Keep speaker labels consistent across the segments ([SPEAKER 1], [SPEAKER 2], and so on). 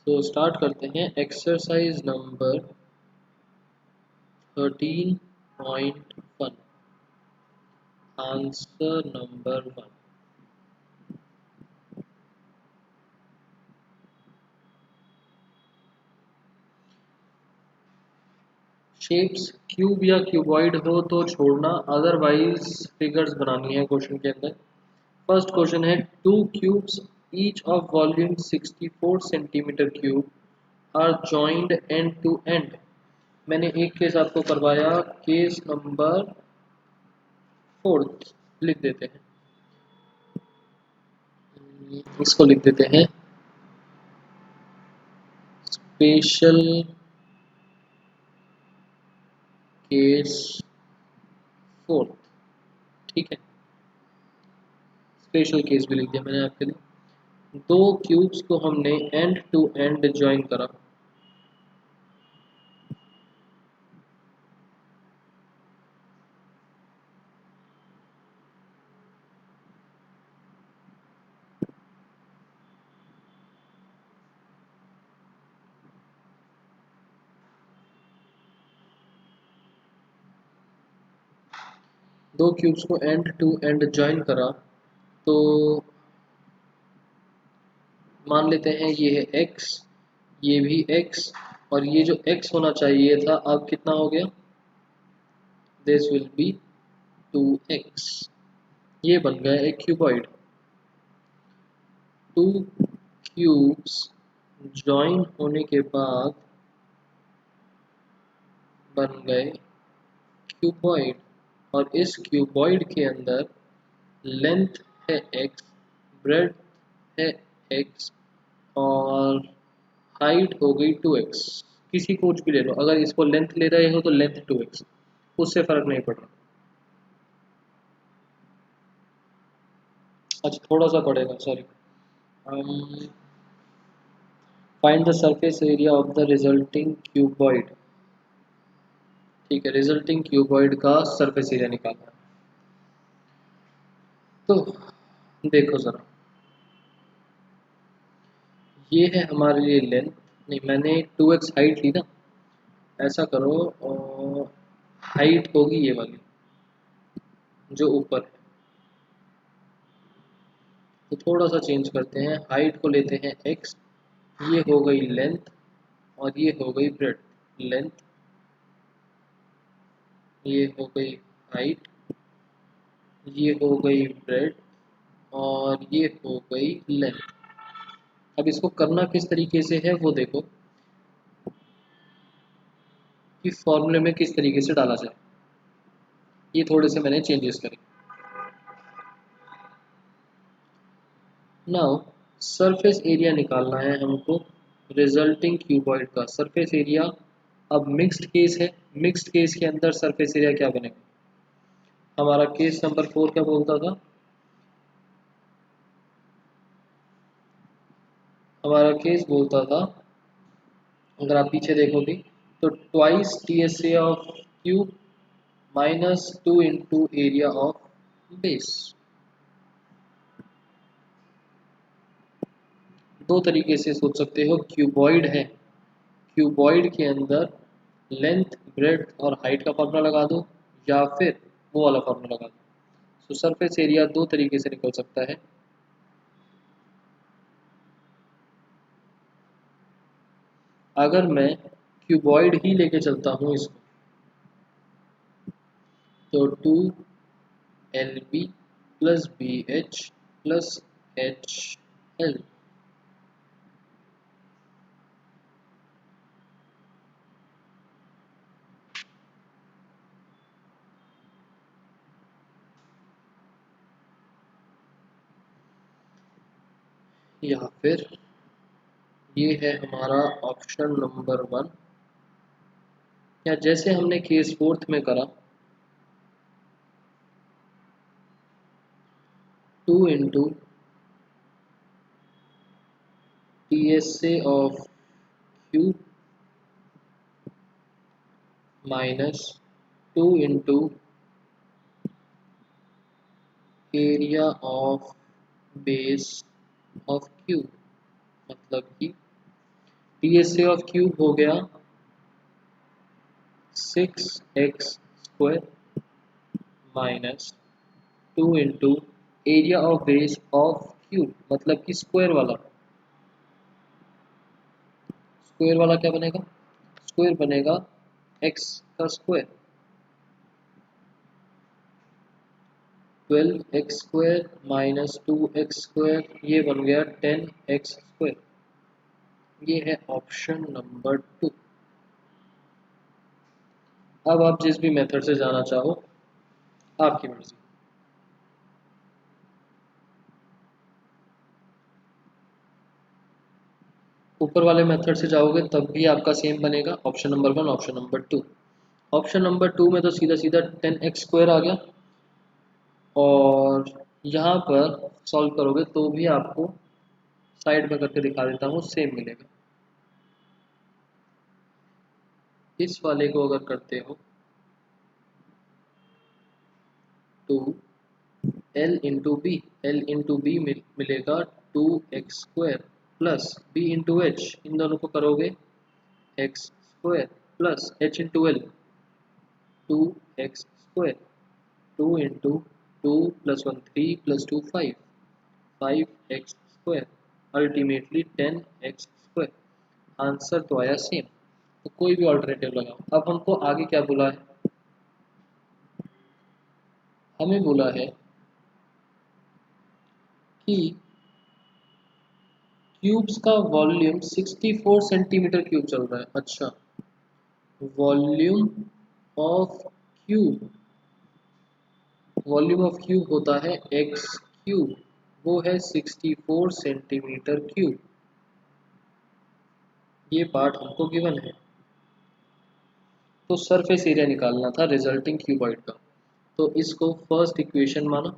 [SPEAKER 1] तो स्टार्ट करते हैं exercise number 13.1 answer number 1। Shapes cube या क्यूबॉइड हो तो छोड़ना, अदरवाइज फिगर्स बनानी है क्वेश्चन के अंदर। फर्स्ट क्वेश्चन है two cubes each of volume 64 centimetre cube are joined end to end. मैंने एक केस आपको करवाया, केस नंबर 4 लिख देते हैं, इसको लिख देते हैं स्पेशल केस 4। ठीक है, स्पेशल केस भी लिख दिया मैंने आपके लिए। दो क्यूब्स को हमने एंड टू एंड ज्वाइन करा। दो क्यूब्स को एंड टू एंड ज्वाइन करा तो मान लेते हैं ये है x, ये भी x, और ये जो x होना चाहिए था अब कितना हो गया, दिस विल बी 2x। ये बन गया एक क्यूबॉइड। टू क्यूब्स ज्वाइन होने के बाद बन गए क्यूबॉइड, और इस क्यूबॉइड के अंदर लेंथ है x, ब्रेड है x, और हाइट हो गई 2x। किसी कुछ भी ले लो, अगर इसको लेंथ ले रहे हो तो लेंथ 2x, उससे फर्क नहीं पड़ रहा। अच्छा थोड़ा सा पड़ेगा, sorry. Find the surface area of the resulting cuboid. ठीक है, रिजल्टिंग क्यूबॉइड का सरफेस एरिया निकालना है। तो देखो जरा, ये है हमारे लिए लेंथ, नहीं मैंने 2x हाइट ली ना, ऐसा करो हाइट होगी ये वाली जो ऊपर है, तो थोड़ा सा चेंज करते हैं, हाइट को लेते हैं x, ये हो गई लेंथ और ये हो गई ब्रेड। लेंथ, ये हो गई हाइट, ये हो गई ब्रेड, और ये हो गई लेंथ। अब इसको करना किस तरीके से है वो देखो कि फॉर्मूले में किस तरीके से डाला जाए। ये थोड़े से मैंने चेंजेस करे। नाउ सरफेस एरिया निकालना है हमको रिजल्टिंग क्यूबॉइड का सरफेस एरिया। अब मिक्स्ड केस है, मिक्स्ड केस के अंदर सरफेस एरिया क्या बनेगा, हमारा केस नंबर 4 क्या बोलता था, हमारा केस बोलता था, अगर आप पीछे देखोगे तो twice T S A of cube minus 2 into area of base. दो तरीके से सोच सकते हो, क्यूबॉइड है, क्यूबॉइड के अंदर लेंथ ब्रेड्थ और हाइट का फॉर्मूला लगा दो, या फिर वो वाला फॉर्मूला लगा दो। तो सरफेस एरिया दो तरीके से निकल सकता है। अगर मैं क्यूबॉइड ही लेके चलता हूँ इसको, तो 2 LB plus BH plus HL। या फिर ये है हमारा ऑप्शन नंबर 1, या जैसे हमने केस 4 में करा, 2 into TSA of cube minus 2 into area of base of cube, मतलब कि TSA ऑफ क्यूब हो गया 6x² minus 2 into area of base of cube, मतलब कि स्क्वायर वाला क्या बनेगा, स्क्वायर बनेगा x का स्क्वायर, 12x² माइनस 2x², ये बन गया 10x²। ये है ऑप्शन नंबर 2। अब आप जिस भी मेथड से जाना चाहो आपकी मर्जी। ऊपर वाले मेथड से जाओगे तब भी आपका सेम बनेगा, option number 1, option number 2। Option number 2 में तो सीधा सीधा 10x² आ गया, और यहाँ पर सॉल्व करोगे तो भी आपको साइड में करके दिखा देता हूँ, सेम मिलेगा। इस वाले को अगर करते हो तो L इंटू बी मिलेगा 2x² plus b into H, इन दोनों को करोगे x² plus h into L 2x², 2 into 2 plus 1 3 plus 2 5, 5x², ultimately 10x²। Answer तो आया सेम, तो कोई भी ऑल्टरनेटिव लगाओ। अब हमको आगे क्या बोला है, हमें बोला है कि क्यूब्स का वॉल्यूम 64 सेंटीमीटर क्यूब चल रहा है। अच्छा, volume of cube, volume of cube होता है एक्स क्यूब, वो है 64 सेंटीमीटर क्यूब। ये पार्ट हमको गिवन है, तो सरफेस एरिया निकालना था रिजल्टिंग क्यूबॉइड का। तो इसको फर्स्ट इक्वेशन माना,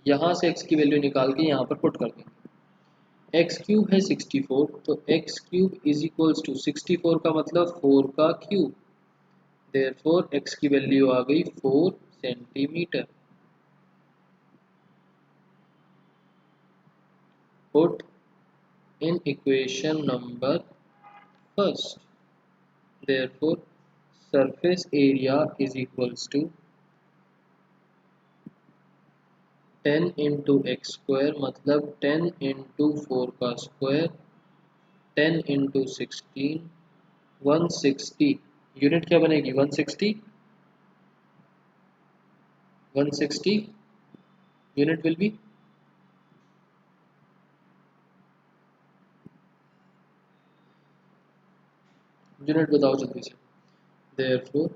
[SPEAKER 1] यहाँ से x की वैल्यू निकाल के यहाँ पर पुट कर देंगे। एक्स क्यूब है 64, तो x cube is equals to 64 का मतलब 4 का क्यूब, देयरफॉर x की वैल्यू आ गई 4 centimetre. Put in equation number first, therefore surface area is equals to 10 into x² मतलब 10 इंटू 4 का स्क्वायर, 10 इंटू 16, 160। यूनिट क्या बनेगी 160, 160 यूनिट विल बी यूनिट बताओ जल्दी से। Therefore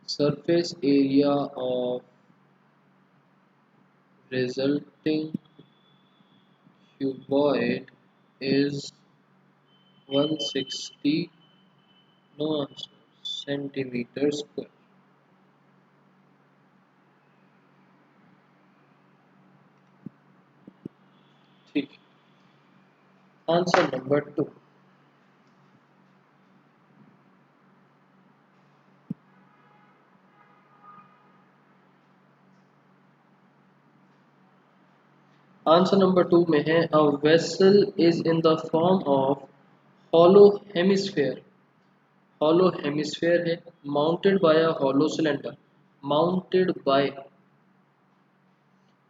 [SPEAKER 1] surface area of resulting cuboid is 160 no answer centimeter square। ठीक, answer number 2। Answer number 2 में है a vessel is in the form of hollow hemisphere. Hollow hemisphere है, mounted by a hollow cylinder. Mounted by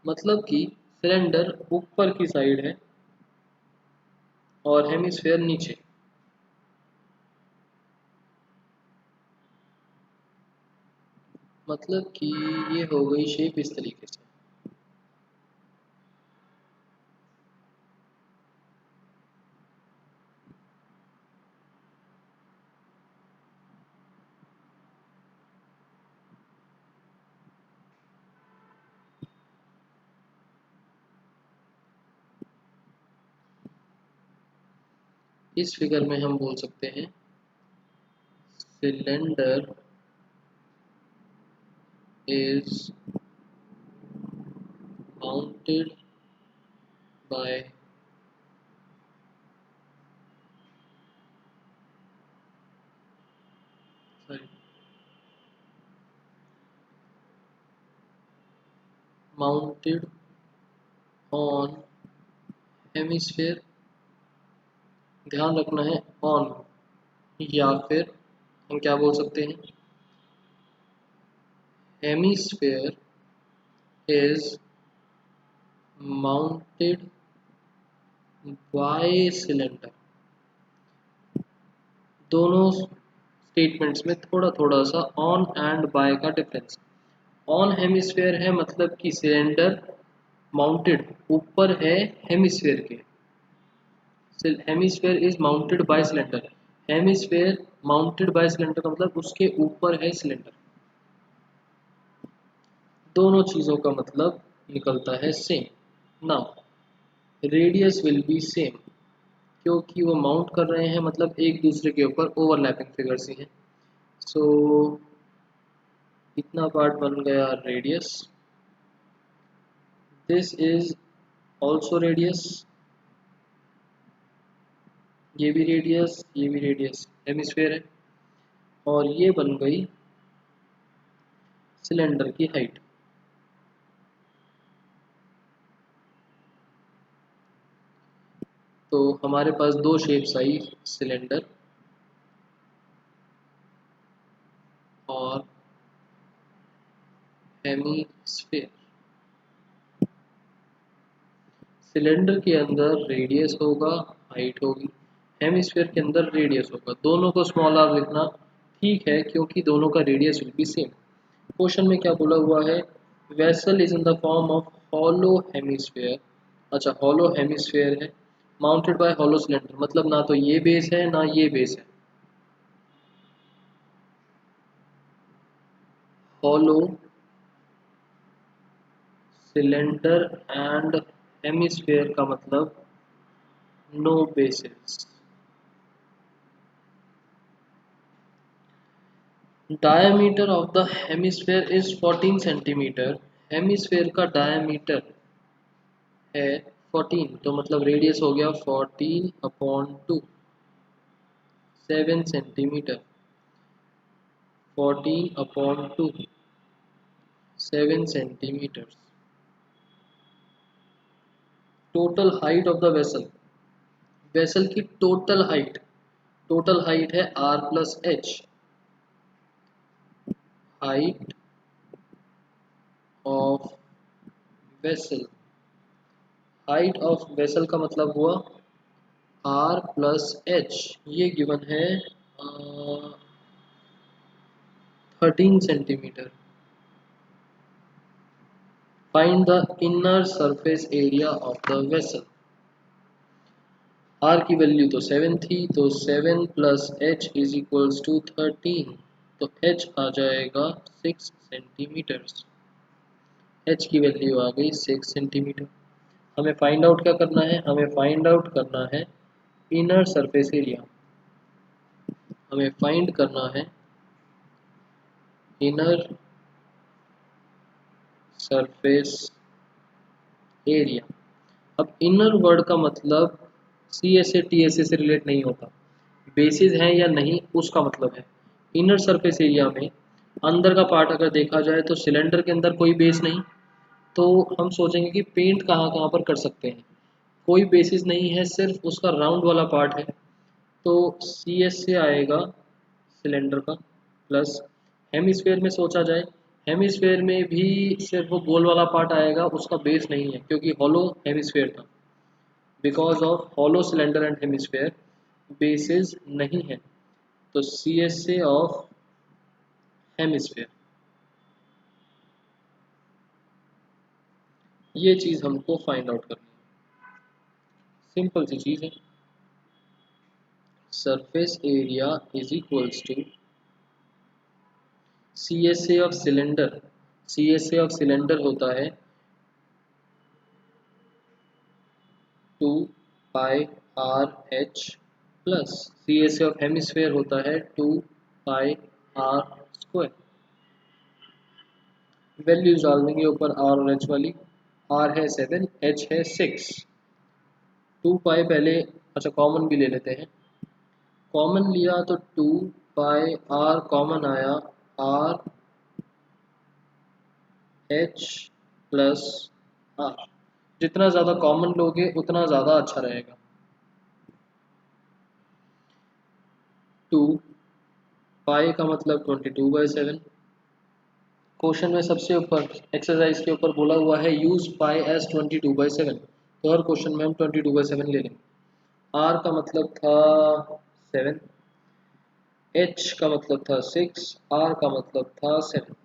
[SPEAKER 1] मतलब कि cylinder ऊपर की side है और हेमिस्फेयर नीचे। मतलब कि ये हो गई शेप इस तरीके से। इस फिगर में हम बोल सकते हैं cylinder is mounted by sorry mounted on hemisphere, ध्यान रखना है ऑन, या फिर हम क्या बोल सकते हैं, hemisphere is mounted by cylinder. दोनों स्टेटमेंट्स में थोड़ा थोड़ा सा ऑन एंड बाय का डिफरेंस। ऑन हेमिस्फेयर है मतलब कि सिलेंडर माउंटेड ऊपर है हेमिस्फेयर के, hemisphere is mounted by cylinder, hemisphere mounted by cylinder का मतलब उसके ऊपर है सिलेंडर। दोनों चीजों का मतलब निकलता है same. Now radius will be same, क्योंकि वो माउंट कर रहे हैं मतलब एक दूसरे के ऊपर ओवरलैपिंग फिगर्स ही हैं। सो इतना पार्ट बन गया radius, this is also radius, ये भी रेडियस, ये भी रेडियस, हेमिस्फेयर है। और ये बन गई सिलेंडर की हाइट। तो हमारे पास दो शेप्स आई, सिलेंडर और हेमिस्फेयर। सिलेंडर के अंदर रेडियस होगा, हाइट होगी, हेमिस्फेयर के अंदर रेडियस होगा। दोनों को स्मॉल आर लिखना ठीक है क्योंकि दोनों का radius will be same. Question में क्या बोला हुआ है, vessel is in the form of hollow hemisphere. अच्छा, हॉलो हेमिस्फेयर है माउंटेड बाय हॉलो सिलेंडर, मतलब ना तो ये बेस है ना ये बेस है। हॉलो सिलेंडर एंड हेमिस्फेयर का मतलब no basis. Diameter of the hemisphere is 14 centimetre, hemisphere का डायमीटर है 14, तो मतलब रेडियस हो गया 14 upon 2, 7 centimetre, 14 upon 2, 7 centimetre. Total height of the vessel, vessel की टोटल हाइट है r plus H, height of vessel, height of vessel का मतलब हुआ r प्लस एच, ये गिवन है 13 centimetre. Find the inner surface area of the vessel, r की value तो 7 थी, तो 7 plus H is equals to 13, तो h आ जाएगा 6 सेंटीमीटर्स, h की वैल्यू आ गई 6 सेंटीमीटर। हमें फाइंड आउट क्या करना है, हमें फाइंड आउट करना है इनर सरफेस एरिया, हमें फाइंड करना है इनर सरफेस एरिया। अब इनर वर्ड का मतलब C S A T S A से रिलेट नहीं होता, बेसिस है या नहीं उसका मतलब है। इनर सरफेस एरिया में अंदर का पार्ट अगर देखा जाए तो सिलेंडर के अंदर कोई बेस नहीं, तो हम सोचेंगे कि पेंट कहाँ कहाँ पर कर सकते हैं, कोई बेसिस नहीं है, सिर्फ उसका राउंड वाला पार्ट है, तो सी एस से आएगा सिलेंडर का, प्लस हेमिस्फेयर में सोचा जाए, हेमिस्फेयर में भी सिर्फ वो गोल वाला पार्ट आएगा, उसका बेस नहीं है क्योंकि हॉलो हेमिस्फेयर था, because of hollow cylinder and hemisphere basis नहीं है, तो सी एस से ऑफ हेमिस्फेयर, ये चीज़ हमको फाइंड आउट करनी है। सिंपल सी चीज़ है, surface area is equals to C S A of cylinder, C S A of cylinder होता है 2 pi R H, plus C S A of hemisphere होता है 2 पाई आर स्क्वायर। वैल्यूज डाल देंगे ऊपर आर और एच वाली, आर है 7, एच है 6, 2 पाई पहले, अच्छा कॉमन भी ले लेते हैं, कॉमन लिया तो 2 पाई आर कॉमन आया, आर एच प्लस आर। जितना ज़्यादा कॉमन लोगे उतना ज़्यादा अच्छा रहेगा। 2 पाई का मतलब 22/7। क्वेश्चन में सबसे ऊपर एक्सरसाइज के ऊपर बोला हुआ है यूज पाई एज 22/7, तो हर क्वेश्चन में हम 22/7 ले लेंगे। आर का मतलब था 7, एच का मतलब था 6, आर का मतलब था 7।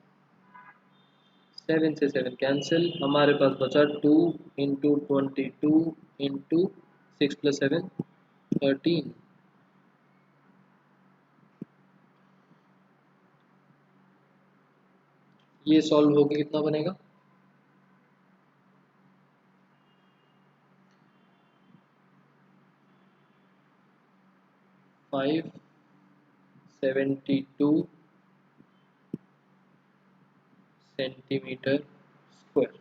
[SPEAKER 1] 7 से 7 कैंसिल, हमारे पास बचा 2 इंटू 22 इंटू 6 + 7 13। ये सॉल्व होके कितना बनेगा? 572 सेंटीमीटर स्क्वायर।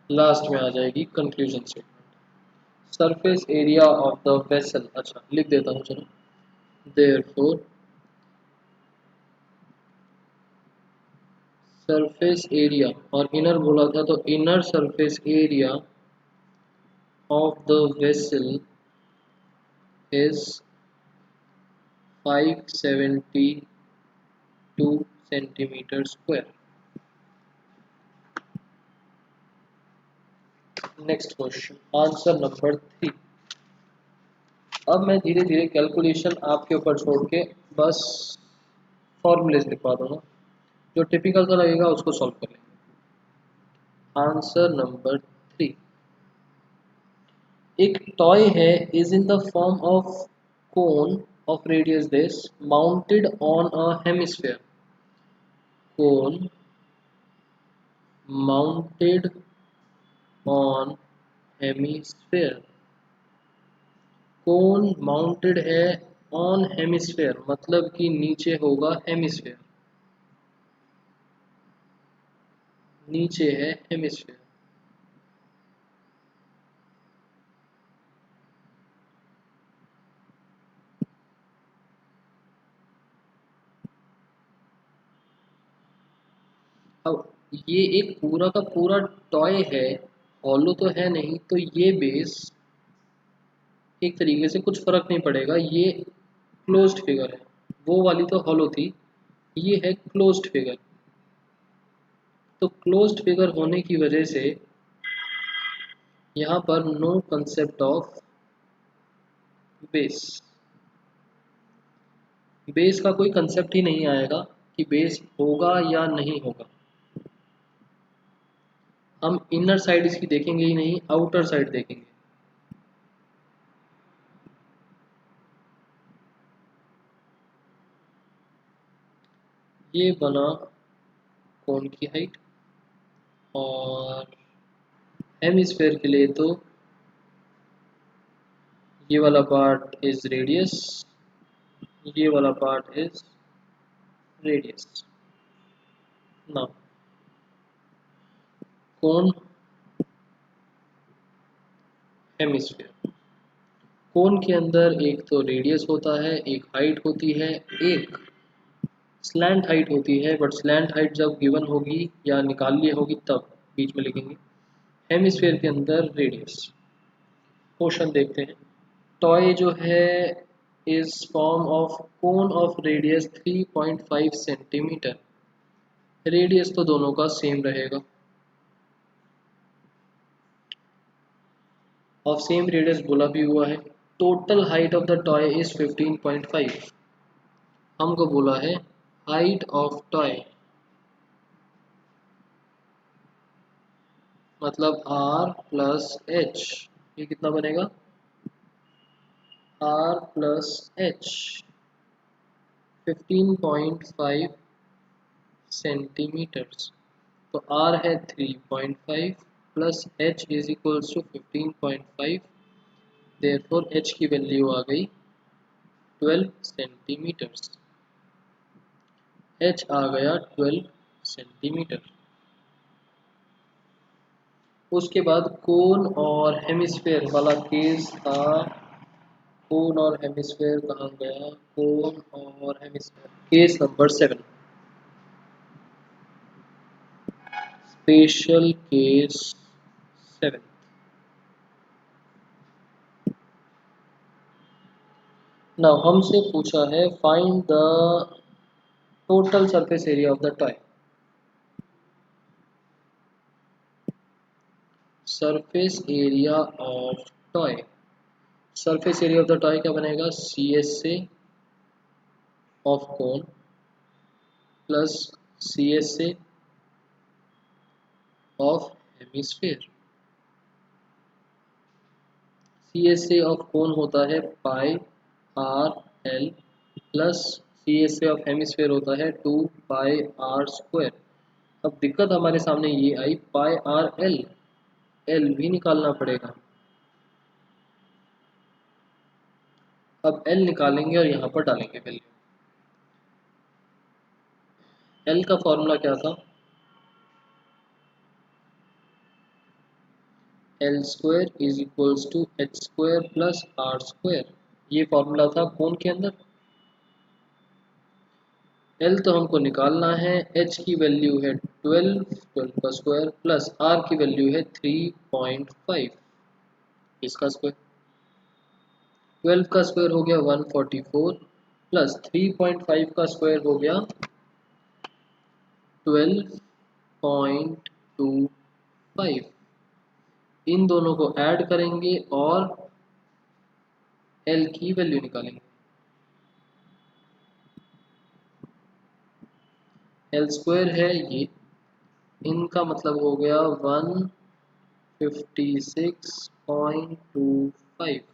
[SPEAKER 1] लास्ट में आ जाएगी conclusion statement. Surface area of the vessel, अच्छा लिख देता हूँ चलो। देयरफॉर सरफेस एरिया, और इनर बोला था तो inner surface area of the vessel is 572 centimetre square. Next question, answer number 3। अब मैं धीरे धीरे कैलकुलेशन आपके ऊपर छोड़ के बस फॉर्मूलेज लिखवा दूंगा, जो टिपिकल सा लगेगा उसको सॉल्व कर लेंगे। आंसर नंबर 3, एक टॉय है is in the form of cone of radius this mounted on a hemisphere. Cone mounted on hemisphere. Cone mounted है ऑन हेमिस्फेयर, मतलब कि नीचे होगा हेमिस्फेयर, नीचे है हेमिस्फेयर। अब ये एक पूरा का पूरा टॉय है, हॉलो तो है नहीं, तो ये बेस एक तरीके से कुछ फर्क नहीं पड़ेगा, ये क्लोज्ड फिगर है। वो वाली तो हॉलो थी, ये है क्लोज्ड फिगर। तो क्लोज्ड फिगर होने की वजह से यहाँ पर no concept of base. Base का कोई कंसेप्ट ही नहीं आएगा कि बेस होगा या नहीं होगा। हम इनर साइड इसकी देखेंगे ही नहीं, आउटर साइड देखेंगे। ये बना कोन की हाइट, और हेमिस्फेयर के लिए तो ये वाला पार्ट इज रेडियस, ये वाला part is radius. Now cone hemisphere, cone के अंदर एक तो रेडियस होता है, एक हाइट होती है, एक स्लैंट हाइट होती है, बट स्लैंट हाइट जब गिवन होगी या निकाल ली होगी तब बीच में लिखेंगे। हेमिस्फेयर के अंदर रेडियस। क्वेश्चन देखते हैं। टॉय जो है is form of cone of radius 3.5 centimetre. Radius तो दोनों का सेम रहेगा, ऑफ सेम रेडियस बोला भी हुआ है। Total height of the toy is 15.5। हमको बोला है हाइट ऑफ टॉय, मतलब आर प्लस एच। ये कितना बनेगा? R plus H 15.5 centimetres. तो आर है 3.5 plus H is equals to 15.5। Therefore H की वैल्यू आ गई 12 सेंटीमीटर्स। एच आ गया 12 सेंटीमीटर। उसके बाद कोन और हेमिस्फेयर वाला केस था कोन और हेमिस्फेयर कहाँ गया, कोन और hemisphere. Case number 7, special case 7। Now हमसे पूछा है find the total surface area of the toy. Surface area of toy, surface area of the toy क्या बनेगा, C S A of cone plus C S A of hemisphere. C S A of cone होता है pi R L plus C S A of hemisphere होता है 2 pi R square. अब दिक्कत हमारे सामने ये आई, पाई आर एल, एल भी निकालना पड़ेगा। अब एल निकालेंगे और यहाँ पर डालेंगे वैल्यू। एल का फॉर्मूला क्या था, L square is equals to H square plus r square. ये फॉर्मूला था कोन के अंदर। एल तो हमको निकालना है, एच की वैल्यू है 12, 12 का स्क्वायर प्लस आर की वैल्यू है 3.5, इसका स्क्वायर। 12 का स्क्वायर हो गया 144 प्लस 3.5 का स्क्वायर हो गया 12.25। इन दोनों को ऐड करेंगे और एल की वैल्यू निकालेंगे। एल स्क्वायर है ये, इनका मतलब हो गया 156.25,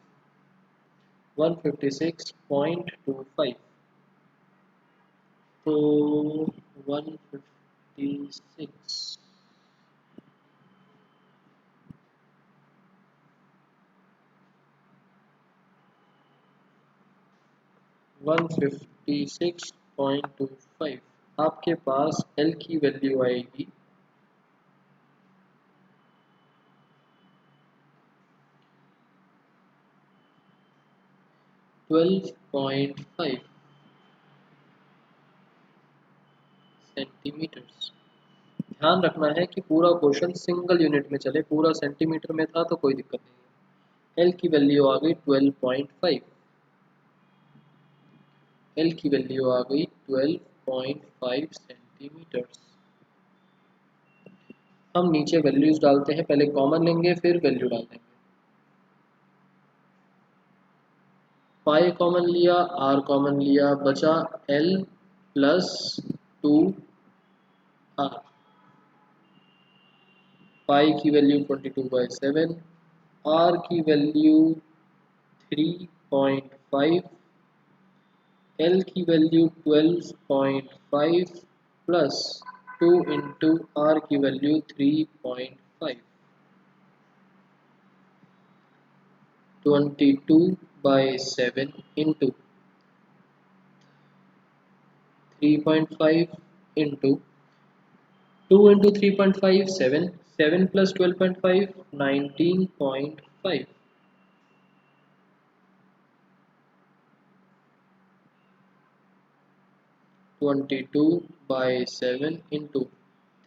[SPEAKER 1] 156.25। तो 156 156.25 आपके पास एल की वैल्यू आएगी 12.5 सेंटीमीटर्स। ध्यान रखना है कि पूरा क्वेश्चन सिंगल यूनिट में चले, पूरा सेंटीमीटर में था तो कोई दिक्कत नहीं है। एल की वैल्यू आ गई 12.5, एल की वैल्यू आ गई 12.5 सेंटीमीटर्स। हम नीचे वैल्यूज डालते हैं, पहले कॉमन लेंगे फिर वैल्यू डाल देंगे। पाई कॉमन लिया, आर कॉमन लिया, बचा एल प्लस 2 आर। पाई की वैल्यू 22/7, आर की वैल्यू 3.5, एल की वैल्यू 12.5 प्लस 2 इंटू आर की value 3.5, 22/7 into 3.5 into 2 into 3.5 7, 7 plus 12.5 19.5, 22/7 into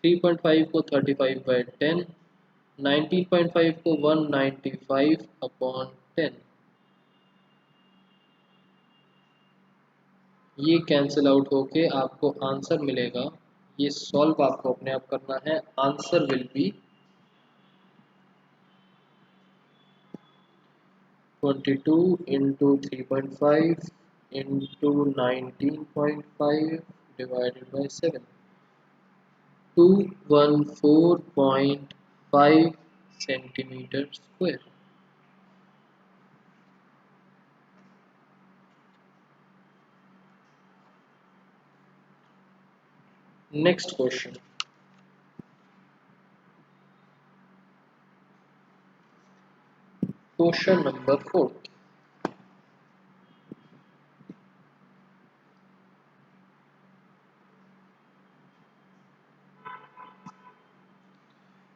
[SPEAKER 1] 3.5 को 35/10, 19.5 को 195/10। ये कैंसिल आउट होके आपको आंसर मिलेगा। ये सॉल्व आपको अपने आप करना है। Answer will be 22 into 3.5 into 19.5 divided by 7, 214.5 centimetre square. Next question, question number 4।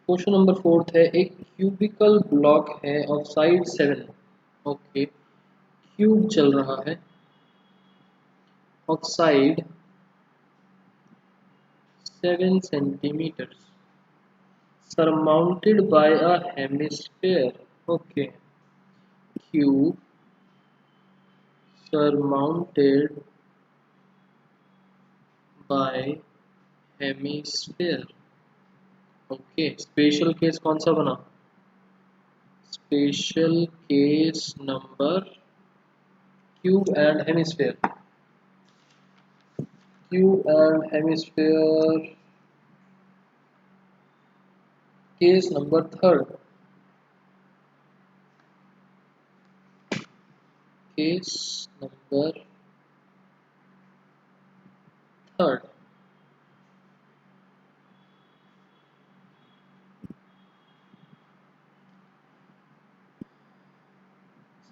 [SPEAKER 1] Question number 4 है, एक क्यूबिकल ब्लॉक है ऑफ साइड 7। ओके, क्यूब चल रहा है of side 7 centimeters surmounted by a hemisphere. Okay, cube surmounted by hemisphere. Okay, special case कौन सा बना? Special case number cube and hemisphere. Cube and hemisphere case number third. Case number third.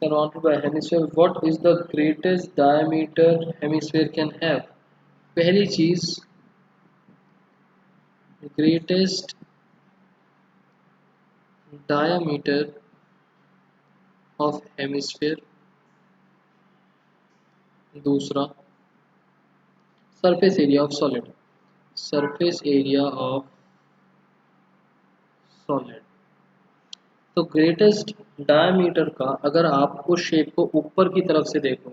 [SPEAKER 1] Surrounded by hemisphere, what is the greatest diameter hemisphere can have? पहली चीज, greatest diameter of hemisphere. दूसरा, surface area of solid. surface area of solid. तो greatest diameter का अगर आपको shape को ऊपर की तरफ से देखो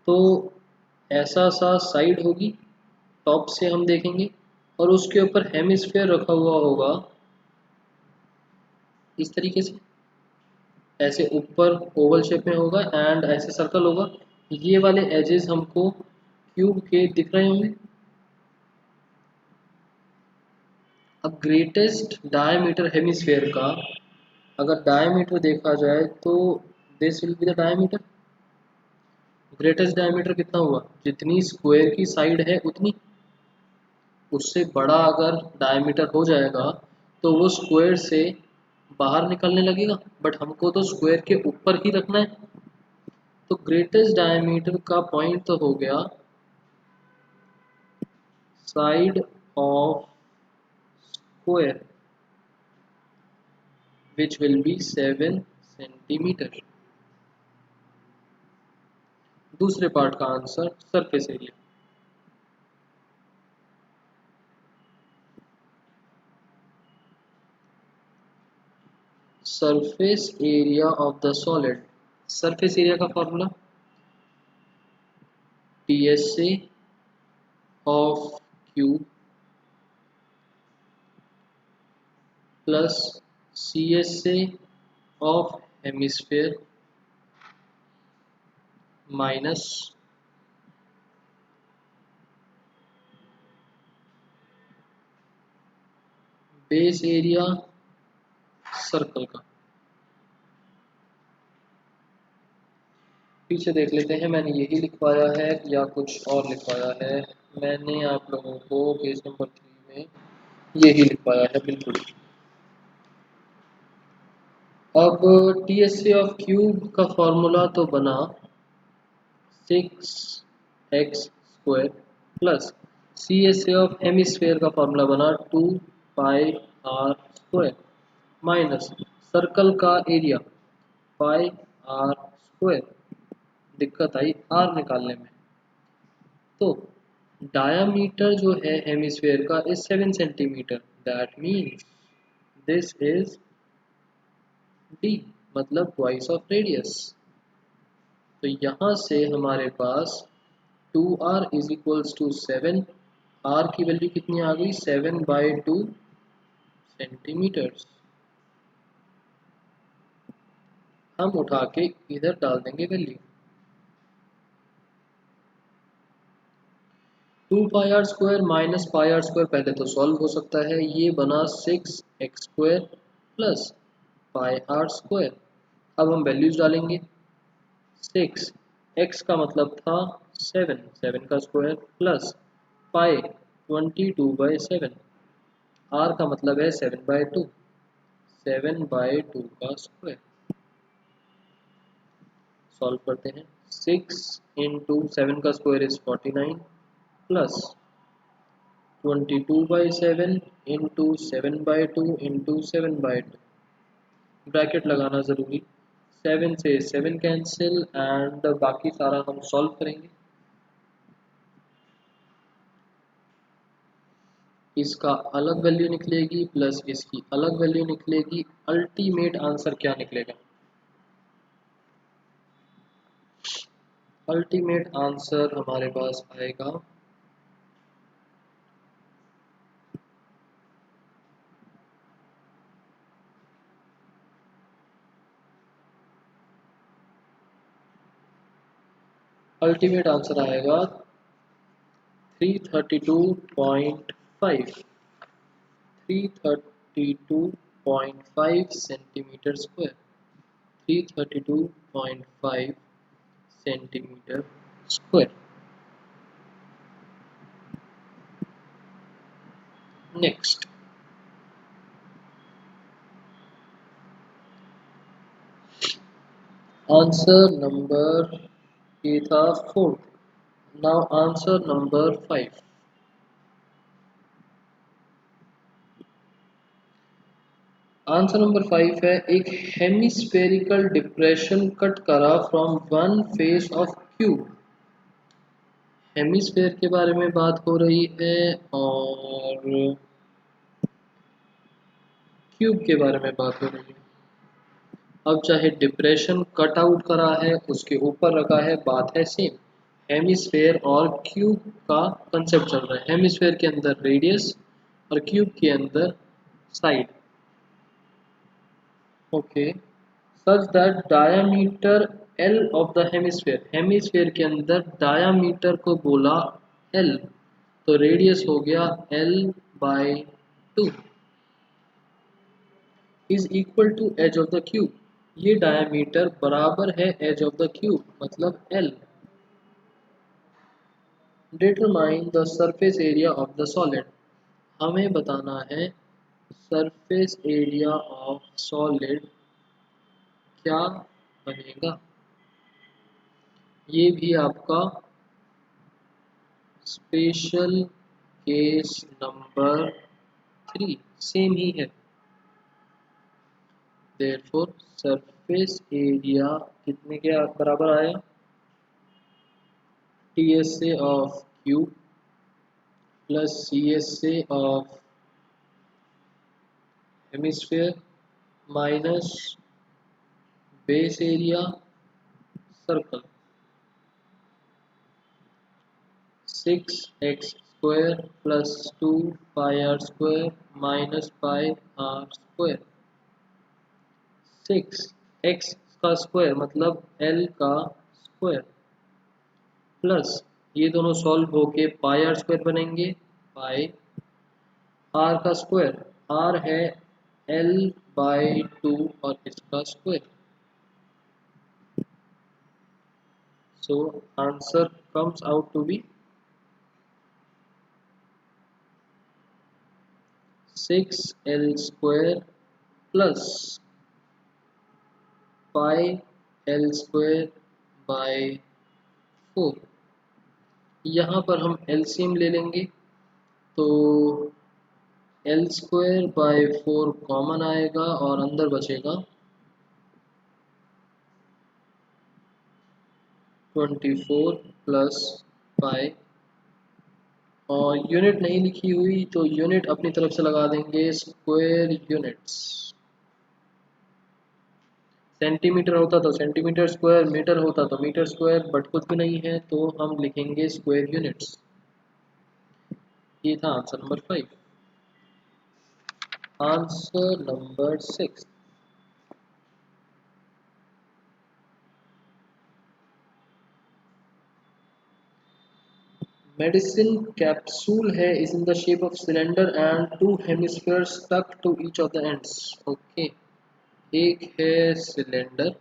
[SPEAKER 1] तो ऐसा सा साइड होगी, टॉप से हम देखेंगे और उसके ऊपर हेमिस्फेयर रखा हुआ होगा इस तरीके से, ऐसे ऊपर ओवल शेप में होगा एंड ऐसे सर्कल होगा. ये वाले एजेस हमको क्यूब के दिख रहे होंगे. अब ग्रेटेस्ट डायमीटर हेमिस्फेयर का अगर डायमीटर देखा जाए तो this will be the diameter. Greatest diameter कितना हुआ? जितनी स्क्वायर की साइड है उतनी. उससे बड़ा अगर डायमीटर हो जाएगा तो वो स्क्वायर से बाहर निकलने लगेगा, बट हमको तो स्क्वायर के ऊपर ही रखना है. तो ग्रेटेस्ट डायमीटर का पॉइंट तो हो गया side of square which will be 7 centimeter. दूसरे पार्ट का answer surface area. Surface area of the solid. Surface area का formula TSA of cube plus CSA of hemisphere minus base area circle का. पीछे देख लेते हैं मैंने यही लिखवाया है या कुछ और लिखवाया है. मैंने आप लोगों को पेज नंबर 3 में यही लिखवाया है बिल्कुल. अब TSA ऑफ क्यूब का फॉर्मूला तो बना 6x² plus CSA of hemisphere का फॉर्मूला बना 2πr² माइनस सर्कल का एरिया πr². दिक्कत आई r निकालने में. तो डायामीटर जो है हेमिस्फेयर का is 7 centimetre. That means this is d, मतलब ट्वाइस ऑफ रेडियस. तो यहाँ से हमारे पास 2r is equals to 7. r की वैल्यू कितनी आ गई? 7/2 सेंटीमीटर्स. हम उठा के इधर डाल देंगे वैल्यू. 2πr² माइनस πr² पहले तो सॉल्व हो सकता है. ये बना 6x² प्लस πr². अब हम वैल्यूज डालेंगे. 6 x का मतलब था 7, 7 का स्क्वायर प्लस पाई 22/7. r का मतलब है 7/2, 7/2 का स्क्वायर. सॉल्व करते हैं. 6 इंटू 7 का square is 49 plus 22/7 into 7/2 into 7/2. Bracket लगाना ज़रूरी. 7 से 7 कैंसिल एंड बाकी सारा हम सॉल्व करेंगे। इसका अलग वैल्यू निकलेगी प्लस इसकी अलग वैल्यू निकलेगी, अल्टीमेट आंसर क्या निकलेगा? अल्टीमेट आंसर हमारे पास आएगा अल्टीमेट आंसर आएगा 332.5 332.5 centimetre square 332.5 centimetre square. Next answer number ये था 4। Now answer number 5। Answer number 5 है एक हेमिस्फेरिकल डिप्रेशन कट करा from one face of cube. Hemisphere के बारे में बात हो रही है और क्यूब के बारे में बात हो रही है। अब चाहे डिप्रेशन कट आउट करा है उसके ऊपर रखा है, बात है सेम। हेमिस्फेयर और क्यूब का कंसेप्ट चल रहा है। हेमिस्फेयर के अंदर रेडियस और क्यूब के अंदर side. Okay, such that diameter L of the hemisphere, hemisphere के अंदर डायामीटर को बोला एल, तो रेडियस हो गया L by 2 is equal to edge of the cube. ये डायामीटर बराबर है एज ऑफ द क्यूब मतलब L. Determine the surface area of the solid, हमें बताना है सरफेस एरिया ऑफ सॉलिड क्या बनेगा। ये भी आपका स्पेशल केस नंबर 3 सेम ही है। देयरफॉर सरफेस एरिया कितने के बराबर आया? TSA of cube plus CSA of hemisphere minus base area circle 6x square plus 2 pi R square minus pi R square. 6x का स्क्वायर मतलब l का square plus ये दोनों सॉल्व होके पाई आर स्क्वायर बनेंगे, पाई आर का square, R है l by 2 और इसका square. So answer comes out to be 6l square plus pi l square by 4। यहाँ पर हम एलसीएम ले लेंगे तो एल स्क्वायर बाय 4 कॉमन आएगा और अंदर बचेगा 24 प्लस पाई, और यूनिट नहीं लिखी हुई तो यूनिट अपनी तरफ से लगा देंगे स्क्वायर यूनिट्स। सेंटीमीटर होता तो सेंटीमीटर स्क्वायर, मीटर होता तो मीटर स्क्वायर, बट कुछ भी नहीं है तो हम लिखेंगे स्क्वायर यूनिट्स। ये था answer number 5। Answer number 6। Medicine capsule है is in the shape of cylinder and two hemispheres stuck to each of the ends। Okay, एक है सिलेंडर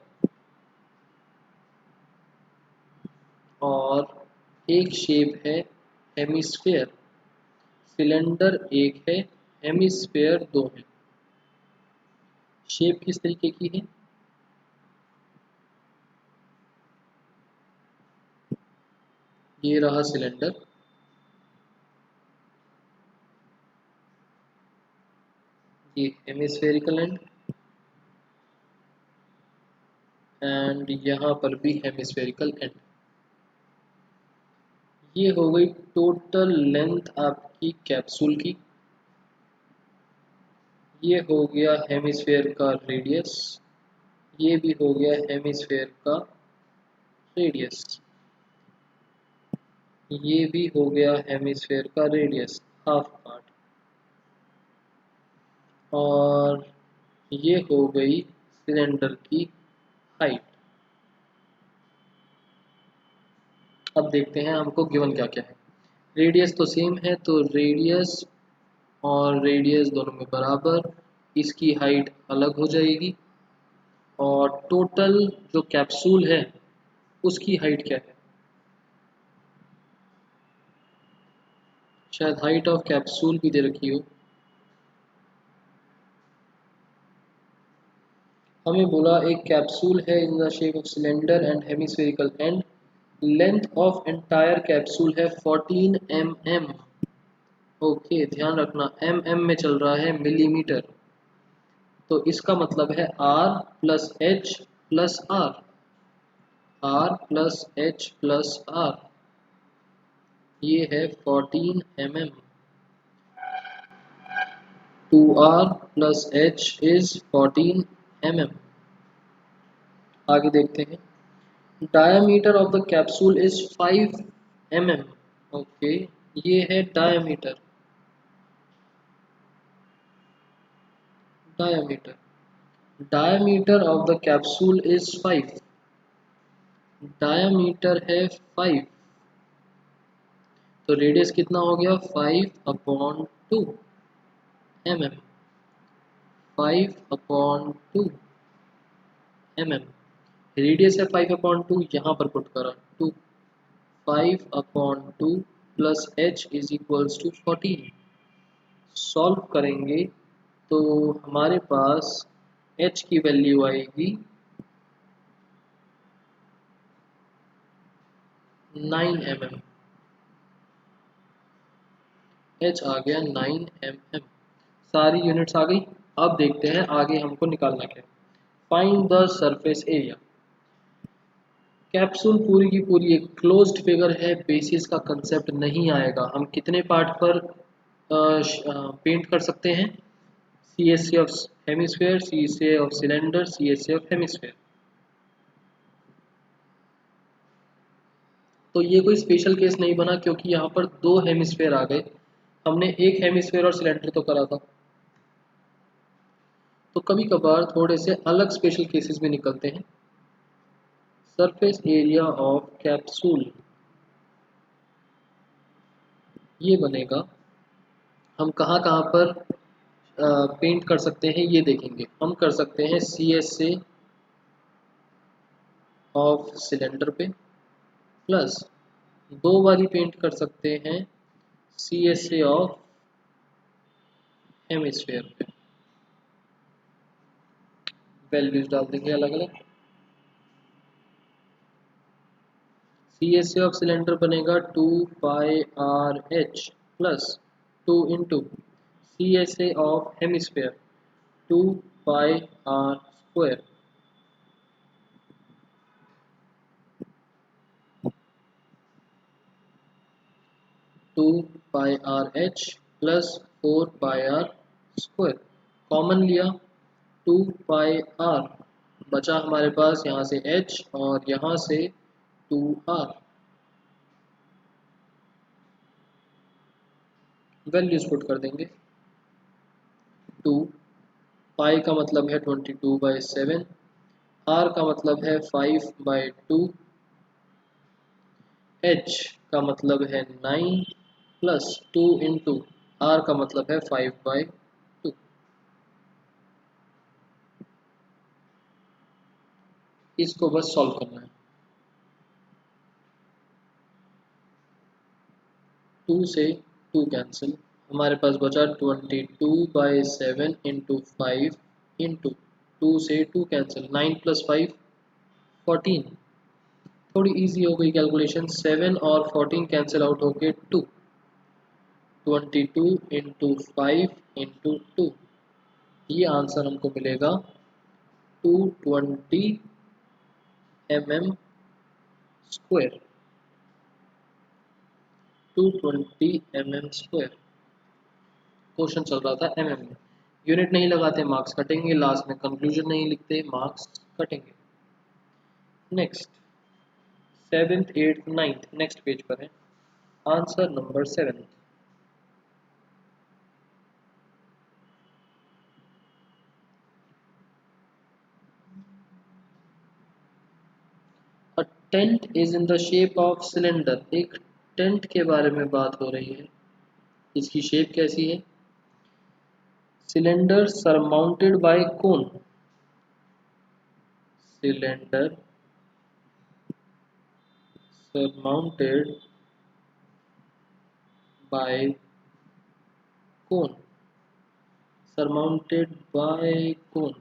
[SPEAKER 1] और एक शेप है हेमिस्फेयर। सिलेंडर एक है, हेमिस्फेयर दो है। शेप किस तरीके की है? ये रहा सिलेंडर, ये हेमिस्फेरिकल एंड एंड यहाँ पर भी हेमिस्फेरिकल एंड। ये हो गई टोटल लेंथ आपकी कैप्सूल की। ये हो गया हेमिस्फेयर का रेडियस, ये भी हो गया हेमिस्फेयर का रेडियस, ये भी हो गया हेमिस्फेयर का रेडियस हाफ पार्ट, और ये हो गई सिलेंडर की हाइट। अब देखते हैं हमको गिवन क्या क्या है। रेडियस तो सेम है, तो रेडियस और रेडियस दोनों में बराबर, इसकी हाइट अलग हो जाएगी, और टोटल जो कैप्सूल है उसकी हाइट क्या है, शायद हाइट ऑफ कैप्सूल भी दे रखी हो। हमें बोला एक कैप्सूल है in the shape of cylinder and hemispherical and, length of entire capsule है 14 mm। ओके, ध्यान रखना mm में चल रहा है मिलीमीटर, तो इसका मतलब है r plus h plus r plus h plus r, ये है 14 mm। 2r plus h is 14 mm। आगे देखते हैं, diameter of the capsule is 5 mm। Okay, ये है diameter diameter of the capsule is 5, diameter है 5, तो रेडियस कितना हो गया 5/2 mm, 5/2 mm। रेडियस है 5/2, यहाँ पर पुट करा 2, 5/2 plus h is equals to 14। Solve करेंगे तो हमारे पास h की वैल्यू आएगी 9 mm, h आ गया 9 mm। सारी यूनिट्स आ गई। अब देखते हैं आगे हमको निकालना क्या है। Find the surface area. Capsule पूरी की पूरी एक क्लोज्ड फिगर है, बेसिस का कंसेप्ट नहीं आएगा। हम कितने पार्ट पर पेंट कर सकते हैं, C S C of hemisphere, C S C of cylinder, C S C of hemisphere. तो ये कोई स्पेशल केस नहीं बना क्योंकि यहाँ पर दो हेमिस्फेयर आ गए, हमने एक हेमिस्फेयर और सिलेंडर तो करा था। तो कभी कभार थोड़े से अलग स्पेशल केसेस भी निकलते हैं। सरफेस एरिया ऑफ कैप्सूल ये बनेगा, हम कहाँ कहाँ पर पेंट कर सकते हैं ये देखेंगे। हम कर सकते हैं C S A of cylinder पे, प्लस दो बारी पेंट कर सकते हैं C S A of hemisphere पे। वैल्यूज डाल देंगे अलग अलग। C S A of cylinder बनेगा 2πRh plus 2 into C S A of hemisphere 2πr², 2πRh plus 4πr²। Common लिया 2πr, बचा हमारे पास यहाँ से h और यहाँ से 2r। वैल्यूज पुट कर देंगे। 2 पाई का मतलब है 22/7, r का मतलब है 5/2, h का मतलब है 9 प्लस 2 इंटू r का मतलब है 5/2। इसको बस सॉल्व करना है। 2 से 2 कैंसिल, हमारे पास बचा 22/7 इंटू 5 इंटू 2 से 2 कैंसिल, 9 प्लस 5 14। थोड़ी इजी हो गई कैलकुलेशन, 7 और 14 कैंसिल आउट होके 2, 22 इंटू 5 इंटू 2, ये आंसर हमको मिलेगा 220 mm square, 220 mm square. Question चल रहा था mm में। यूनिट नहीं लगाते मार्क्स कटेंगे, लास्ट में कंक्लूजन नहीं लिखते मार्क्स कटेंगे। Next 7th 8th 9th next page पर है। Answer number 7। A tent is in the shape of cylinder. एक टेंट के बारे में बात हो रही है। इसकी शेप कैसी है? Cylinder surmounted bye cone. Cylinder surmounted by cone। surmounted by cone।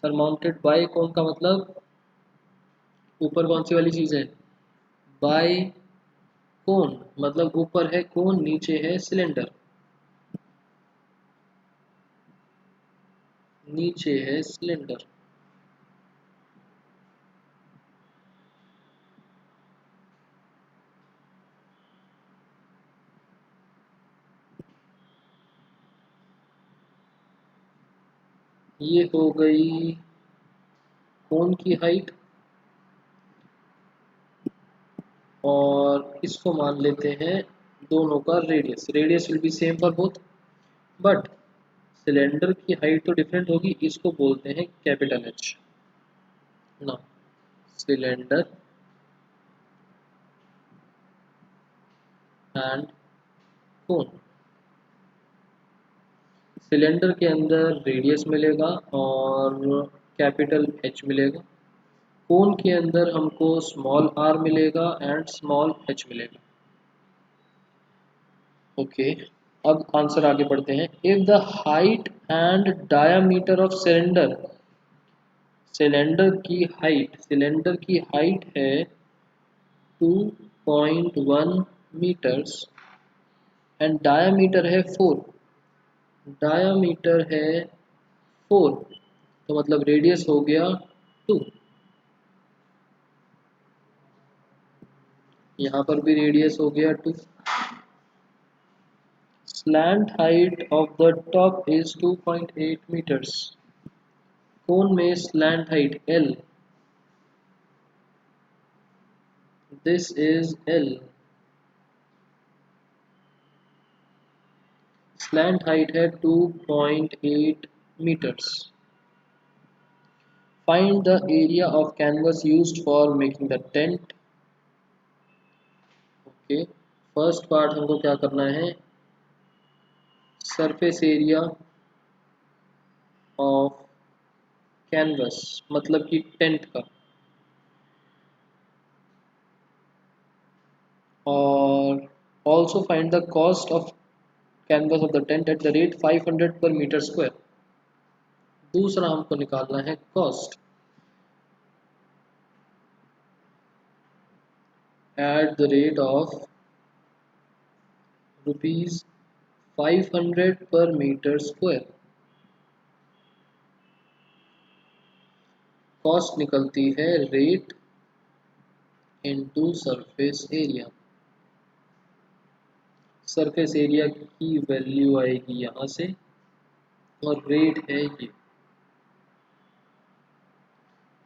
[SPEAKER 1] surmounted by cone का मतलब ऊपर कौन सी वाली चीज है? by cone मतलब ऊपर है कोन, नीचे है सिलेंडर। नीचे है सिलेंडर। ये हो गई कोन की हाइट, और इसको मान लेते हैं दोनों का radius. Radius will be same for both, but cylinder की हाइट तो डिफरेंट होगी। इसको बोलते हैं कैपिटल एच ना। Cylinder and cone. सिलेंडर के अंदर रेडियस मिलेगा और कैपिटल एच मिलेगा। कोन के अंदर हमको स्मॉल आर मिलेगा एंड स्मॉल एच मिलेगा। ओके, अब आंसर आगे बढ़ते हैं। If the height and diameter of cylinder, cylinder की हाइट है 2.1 मीटर्स एंड डायामीटर है 4। डायामीटर है 4, तो मतलब रेडियस हो गया 2। यहाँ पर भी रेडियस हो गया 2। Slant height of the top is 2.8 meters. Cone में slant height L, this is L। Slant height है 2.8 meters. Find the area of canvas used for making the tent. Okay, first part हमको क्या करना है? Surface area of canvas मतलब कि tent का, और also find the cost of canvas of the tent at the rate 500 पर metre square. दूसरा हमको निकालना है cost at the rate of rupees 500 पर मीटर स्क्वायर। कॉस्ट निकलती है rate into surface area. Surface area की वैल्यू आएगी यहाँ से, और रेट है ये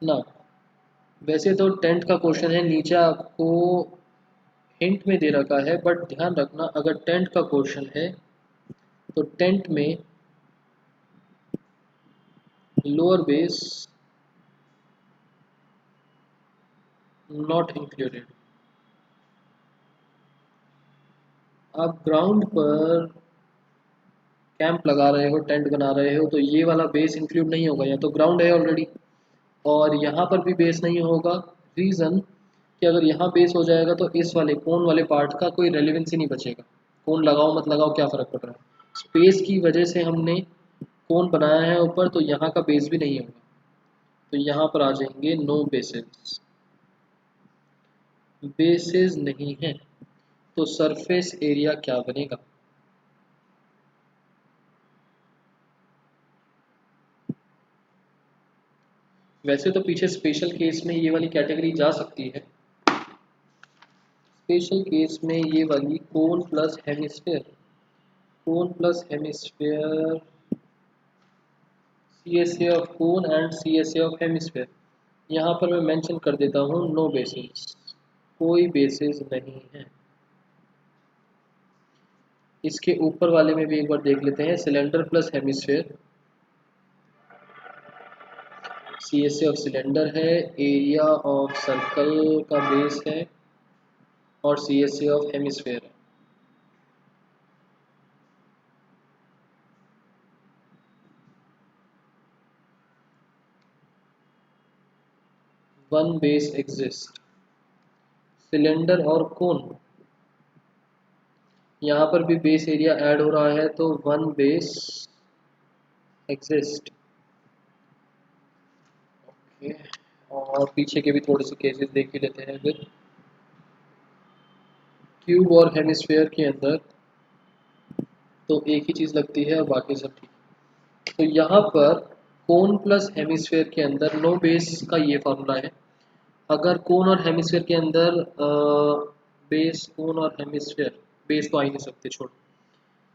[SPEAKER 1] ना। वैसे तो टेंट का क्वेश्चन है, नीचे आपको हिंट में दे रखा है, बट ध्यान रखना अगर टेंट का क्वेश्चन है तो टेंट में लोअर बेस नॉट इंक्लूडेड। आप ग्राउंड पर कैंप लगा रहे हो, टेंट बना रहे हो, तो ये वाला बेस इंक्लूड नहीं होगा, या तो ग्राउंड है ऑलरेडी, और यहाँ पर भी बेस नहीं होगा। रीज़न कि अगर यहाँ बेस हो जाएगा तो इस वाले कोन वाले पार्ट का कोई रेलिवेंस ही नहीं बचेगा। कोन लगाओ मत लगाओ क्या फ़र्क पड़ रहा है? स्पेस की वजह से हमने कोन बनाया है ऊपर, तो यहाँ का बेस भी नहीं होगा, तो यहाँ पर आ जाएंगे नो बेसिस। बेसिस नहीं है तो सरफेस एरिया क्या बनेगा? वैसे तो पीछे स्पेशल केस में ये वाली कैटेगरी जा सकती है। स्पेशल केस में ये वाली cone plus hemisphere, cone plus hemisphere, CSA of cone and CSA of hemisphere. यहाँ पर मैं मेंशन कर देता हूँ नो बेसिस, कोई बेसिस नहीं है। इसके ऊपर वाले में भी एक बार देख लेते हैं, cylinder plus hemisphere, CSA of cylinder है, एरिया ऑफ सर्कल का बेस है और CSA ऑफ हेमिस्फेयर है। वन बेस एग्जिस्ट, सिलेंडर और कोन, यहाँ पर भी बेस एरिया ऐड हो रहा है तो वन बेस एग्जिस्ट। ओके, और पीछे के भी थोड़े से केसेस देख ही लेते हैं फिर। क्यूब और हेमिस्फेयर के अंदर तो एक ही चीज़ लगती है और बाकी सब ठीक। तो यहाँ पर कोन प्लस हेमिस्फेयर के अंदर नो बेस का ये फॉर्मूला है। अगर कोन और हेमिस्फेयर के अंदर बेस, कोन और हेमिस्फेयर, बेस तो आ ही नहीं सकते, छोड़।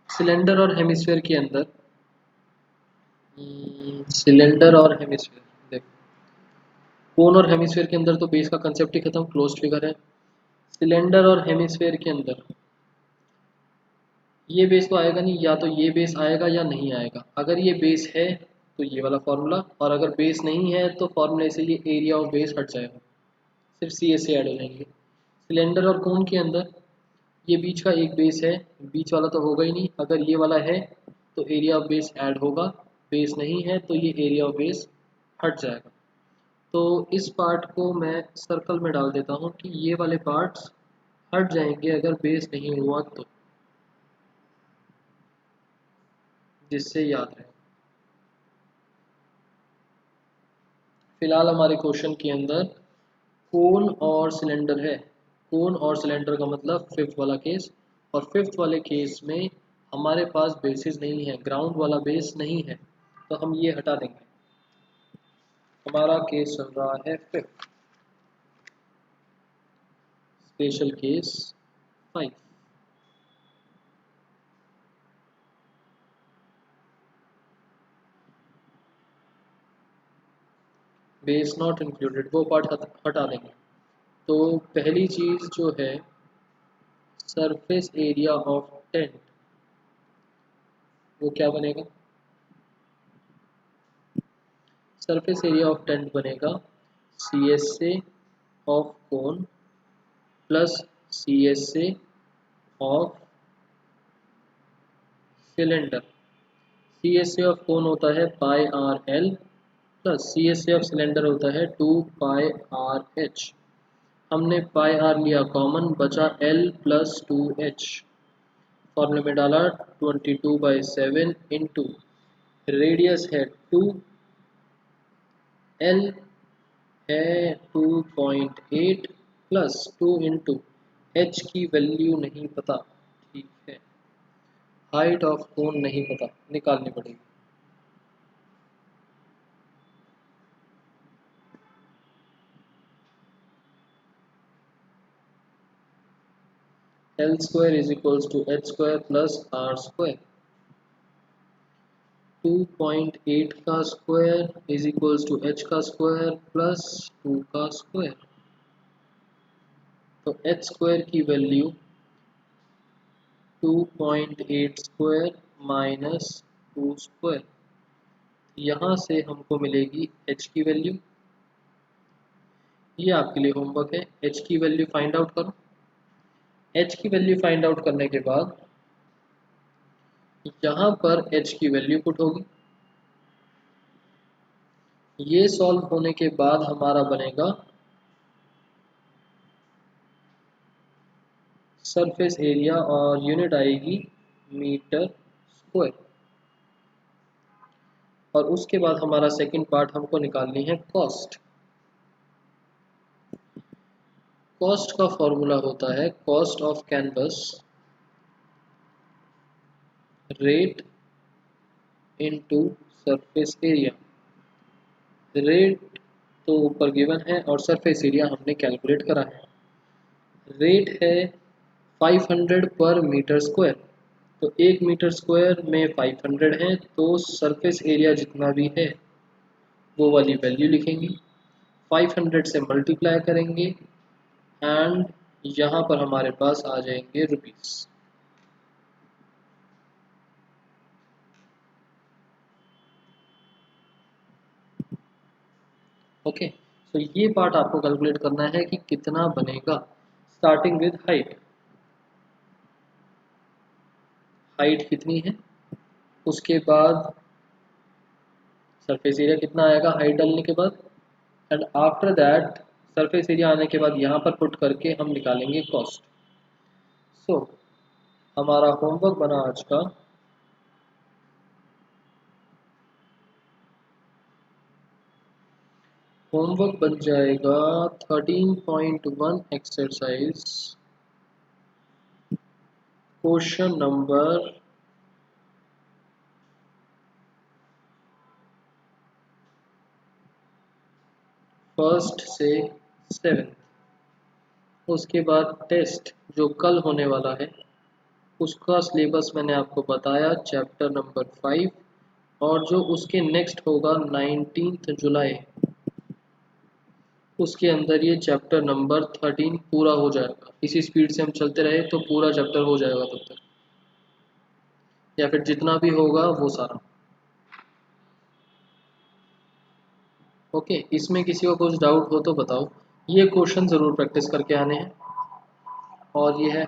[SPEAKER 1] सिलेंडर और हेमिस्फेयर के अंदर, सिलेंडर और हेमिस्फेयर, देख, कोन और हेमिस्फेयर के अंदर तो बेस का कंसेप्ट ही खत्म, क्लोज्ड फिगर है। सिलेंडर और हेमिस्फेयर के अंदर ये बेस तो आएगा नहीं, या तो ये बेस आएगा या नहीं आएगा। अगर ये बेस है तो ये वाला फॉर्मूला, और अगर बेस नहीं है तो फॉर्मूले से ये एरिया ऑफ बेस हट जाएगा, सिर्फ CSA ऐड हो जाएंगे। सिलेंडर और कोन के अंदर ये बीच का एक बेस है, बीच वाला तो होगा ही नहीं, अगर ये वाला है तो एरिया ऑफ बेस ऐड होगा, बेस नहीं है तो ये एरिया ऑफ बेस हट जाएगा। तो इस पार्ट को मैं सर्कल में डाल देता हूँ कि ये वाले पार्ट्स हट जाएंगे अगर बेस नहीं हुआ तो, जिससे याद रहे। फिलहाल हमारे क्वेश्चन के अंदर कोन और सिलेंडर है, कोन और सिलेंडर का मतलब फिफ्थ वाला केस, और फिफ्थ वाले केस में हमारे पास बेसिस नहीं है, ग्राउंड वाला बेस नहीं है, तो हम ये हटा देंगे। हमारा केस चल रहा है fifth, special case 5। Base not included, वो पार्ट हटा देंगे। तो पहली चीज़ जो है, सरफेस एरिया ऑफ टेंट, वो क्या बनेगा? सरफेस एरिया ऑफ टेंट बनेगा CSA of cone plus CSA of cylinder. CSA of cone होता है pi R L, plus CSA of cylinder होता है 2 पाई आर एच। हमने पाई आर लिया कॉमन, बचा L प्लस 2H, फॉर्मूले में डाला 22/7 इंटू रेडियस है 2, L है 2.8 प्लस 2 इंटू H की वैल्यू नहीं पता, ठीक है, हाइट ऑफ कोन नहीं पता, निकालनी पड़ेगी। L square is equals to H square plus R square, 2.8 का square is equals to H का स्क्वायर प्लस 2 का स्क्वायर। तो H स्क्वायर की वैल्यू 2.8 स्क्वायर माइनस 2 स्क्वायर, यहाँ से हमको मिलेगी H की वैल्यू। ये आपके लिए होमवर्क है, H की वैल्यू फाइंड आउट करो। H की वैल्यू फाइंड आउट करने के बाद यहाँ पर H की वैल्यू पुट होगी। ये सॉल्व होने के बाद हमारा बनेगा सरफेस एरिया, और यूनिट आएगी मीटर स्क्वायर। और उसके बाद हमारा सेकंड पार्ट हमको निकालनी है कॉस्ट। कॉस्ट का फॉर्मूला होता है cost of canvas rate into surface area. Rate तो ऊपर गिवन है और सरफेस एरिया हमने कैलकुलेट करा है। रेट है 500 पर मीटर स्क्वायर, तो 1 मीटर स्क्वायर में 500 है, तो सरफेस एरिया जितना भी है वो वाली वैल्यू लिखेंगे, 500 से मल्टीप्लाई करेंगे एंड यहाँ पर हमारे पास आ जाएंगे रुपीस। ओके, तो ये पार्ट आपको कैलकुलेट करना है कि कितना बनेगा। स्टार्टिंग विद हाइट, हाइट कितनी है, उसके बाद सरफेस एरिया कितना आएगा हाइट डालने के बाद, and after that surface area आने के बाद यहाँ पर पुट करके हम निकालेंगे कॉस्ट। सो हमारा होमवर्क बना आज का होमवर्क बन जाएगा 13.1 एक्सरसाइज क्वेश्चन नंबर 1 से 7। उसके बाद टेस्ट जो कल होने वाला है उसका सिलेबस मैंने आपको बताया, चैप्टर नंबर 5, और जो उसके नेक्स्ट होगा 19 जुलाई, उसके अंदर ये चैप्टर नंबर 13 पूरा हो जाएगा। इसी स्पीड से हम चलते रहे तो पूरा चैप्टर हो जाएगा तब तक, या फिर जितना भी होगा वो सारा। ओके, इसमें किसी को कुछ डाउट हो तो बताओ। ये क्वेश्चन ज़रूर प्रैक्टिस करके आने हैं और ये है